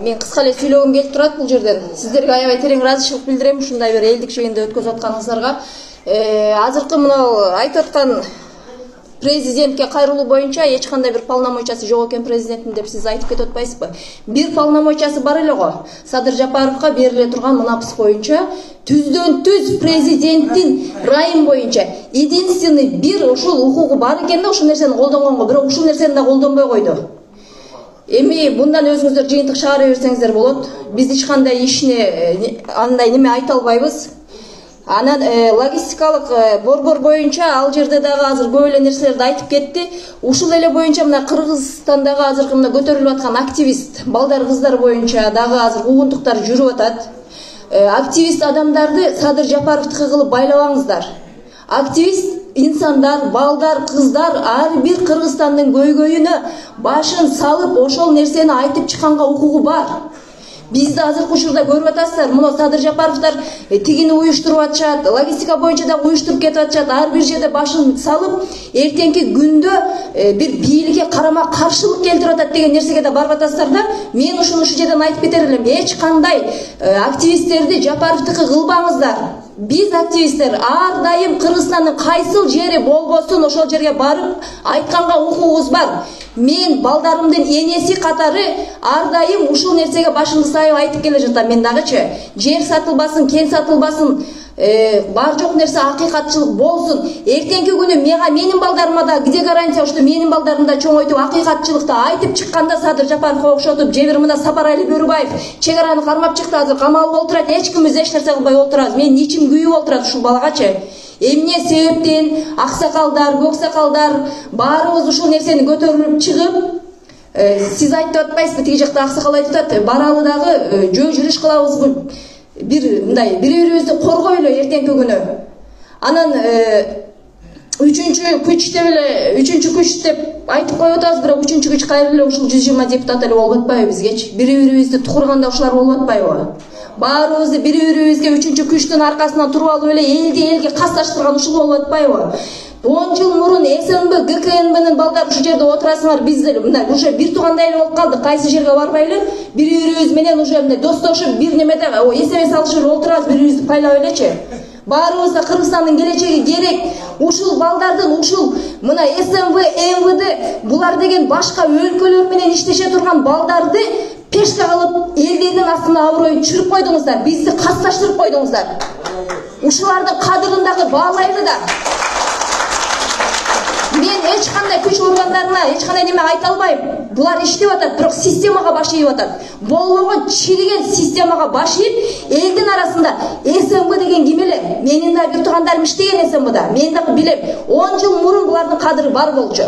Мен кыска эле сүйлөгүм келип турат бул жерден. Сиздерге аябай терең ыраазычылык билдирем ушундай бир элдик жыйынды өткөзүп атканыңыздарга. Азыркы мына айтып аткан президентке кайрылуу боюнча эч кандай бир полномочиясы жок экен президенттин деп сиз айтып кетип атпайсызбы? Бир полномочиясы бар эле го. Садыр Жапаровго бериле турган мынапыс боюнча түздөн-түз президенттин райым боюнча единственный бир ушул укугу бар экен да ушул нерсени колдонгонго, бирок ушул нерсени да колдонбой койду. Эми мындан өзүңүздөр жыйынтык чыгара берсеңиздер болот. Биз эч кандай ишине андай неме айта албайбыз. Анан логистикалык борбор боюнча ал жерде дагы азыр көп эле нерселерди айтып кетти. Ушул эле боюнча мына Кыргызстандагы азыркы мына көтөрүлүп аткан активист балдар кыздар боюнча дагы азыр угунтуктар жүрүп атат. Активист адамдарды Садыр Жапаровдуку кылып байлабаңыздар. Активист инсандар, балдар, кыздар ар бир Кыргызстандын көйгөйүнө башын салып ошол нерсени айтып чыкканга укугу бар. Бизди азыркы учурда көрүп атасыздар, мына Садыр Жапаровдор тигини уюштуруп атышат, логистика боюнча да уюштуруп кетип атышат, ар бир жерде башын салып, эртеңки күндө бир бийликке карама каршылык келтирип атат деген нерсеге да барып атасыздар да. Мен ушул жерден айтып кетер элем, эч кандай активисттерди Жапаровдуку кылбаңыздар. Биз активисттер ар дайым Кыргызстандын кайсыл жери болбосун ошол жерге барып айтканга укугубуз бар. Мен балдарымдын энеси катары ар дайым ушул нерсеге башымды сайып айтып келе жатам. Мен дагычы жер сатылбасын, кен сатылбасын, бар жок нерсе акыйкатчылык болсун. Эртеңки күнү менин балдарыма да где гарантия, что менин балдарым да чоңойтуп акыйкатчылыкты айтып чыкканда Садыр Жапаровго окшотуп, же бир мына Сапарали Бөрүбаев чек араны кармап чыкты, азыр камалып отурат, эч кимибиз эч нерсе кылбай отурабыз. Мен ичим күйүп отурат ушул балагачы. Эмне себептен аксакалдар, көксакалдар баарыбыз ушул нерсени көтөрүлүп чыгып, сиз айтып атпайсызбы, тиги жакта аксакал айтып атат, баралы дагы жөө жүрүш кылабызбы, бир мындай бири-бирибизди коргойлу эртеңки күнү. Анан үчүнчү күч деп айтып коюп атабыз, бирок үчүнчү күч кайра эле ушул 120 депутат эле болуп атпайбы бизгечи? Бири-бирибизди тукурганда ушулар болуп атпайбы? Баарыбызды бири-бирибизге үчүнчү күчтүн аркасынан туруп алып эле элди касташтырган ушул болуп атпайбы? 10 жыл мурун СНБ, ГКНБнын балдары ушул жерде отурасыңар, биз деле мындай уже бир туугандай эле болуп калдык. Кайсы жерге барбайлы, бири-бирибиз менен уже мындай достошуп, бир немеде СМС алышып отурабыз, бири-бирибизди пайлап элечи. Баарыбызга Кыргызстандын келечеги керек. Ушул балдардын ушул мына СНБ, МВД булар деген башка өлкөлөр менен иштеше турган балдарды пешке кылып, элдердин астына аброюн түшүрүп койдуңуздар, бизди касташтырып койдуңуздар. Ушулардын кадырын дагы баалайлы да. Мен эч кандай күч органдарына эч кандай неме айта албайм. Булар иштеп атат, бирок системага баш ийип атат. Болбогон чириген системага баш ийип, элдин арасында СМБ деген ким эле? Менин да бир туугандарым иштеген СМБда. Мен дагы билем. 10 жыл мурун булардын кадыры бар болчу.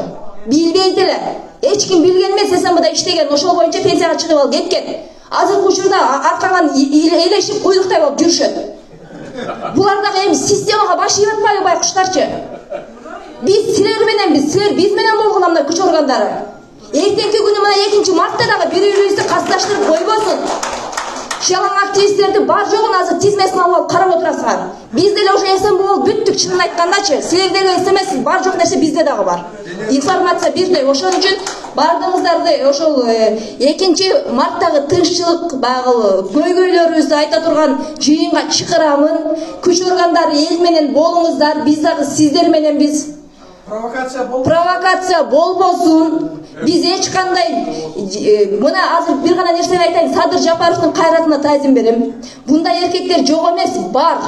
Билбейт эле. Эч ким билген эмес, СМБда иштеген, ошол боюнча пенсияга чыгып алып кеткен. Азыркы учурда аркаган элешип куйдуктай болуп жүрүшөт. Булар дагы эми системага баш ийип атпайбы байкуштарчы? Биз силер биз менен болгон мына күч органдары. Эртеңки күнү мына 2 мартта дагы бири-бирибизди касташтырып койбосун. Жалаң активисттерди бар жогун азыр тизмесин алып карап отурасыңар. Биз деле уже СМБ болуп бүттүк, чынын айткандачы. Силердеги СМС бар жок нерсе бизде дагы бар. Информация бирдей. Ошон үчүн бардыгыңыздарды ошол 2 марттагы тынччылык багыл көйгөйлөрүбүздү айта турган жыйынга чакырамын. Күч органдары эл менен болуңуздар, биз дагы сиздер менен биз. Провокация болбосун. Биз эч кандай мына азыр бир гана нерсени айтайын, Садыр Жапаровдун кайратына таазим берем. Бундай эркектер жок эмес, бар.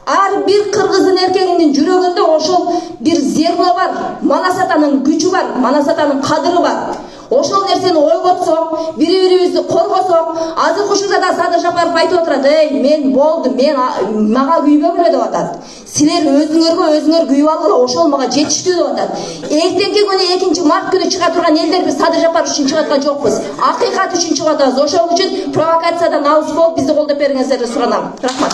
Ар бир кыргыздын эркегинин жүрөгүндө ошол бир зерно бар, Манас атанын күчү бар, Манас атанын кадыры бар. Ошол нерсени ойготсок, бири-бирибизди коргосок, азыр учурда да Садыр Жапаров айтып отурат, мен болду, мага күйбөгүлө деп атат. Силер өзүңөр күйүп алгыла, ошол мага жетиштүү деп атат. Эртеңки күнү 2 март күнү чыга турган элдер биз Садыр Жапаров үчүн чыгып аткан жокпуз. Акыйкат үчүн чыгып атабыз. Ошол үчүн провокациядан алыс болуп бизди колдоп бериңиздерди суранам. Рахмат.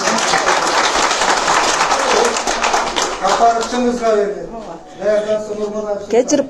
Кечирип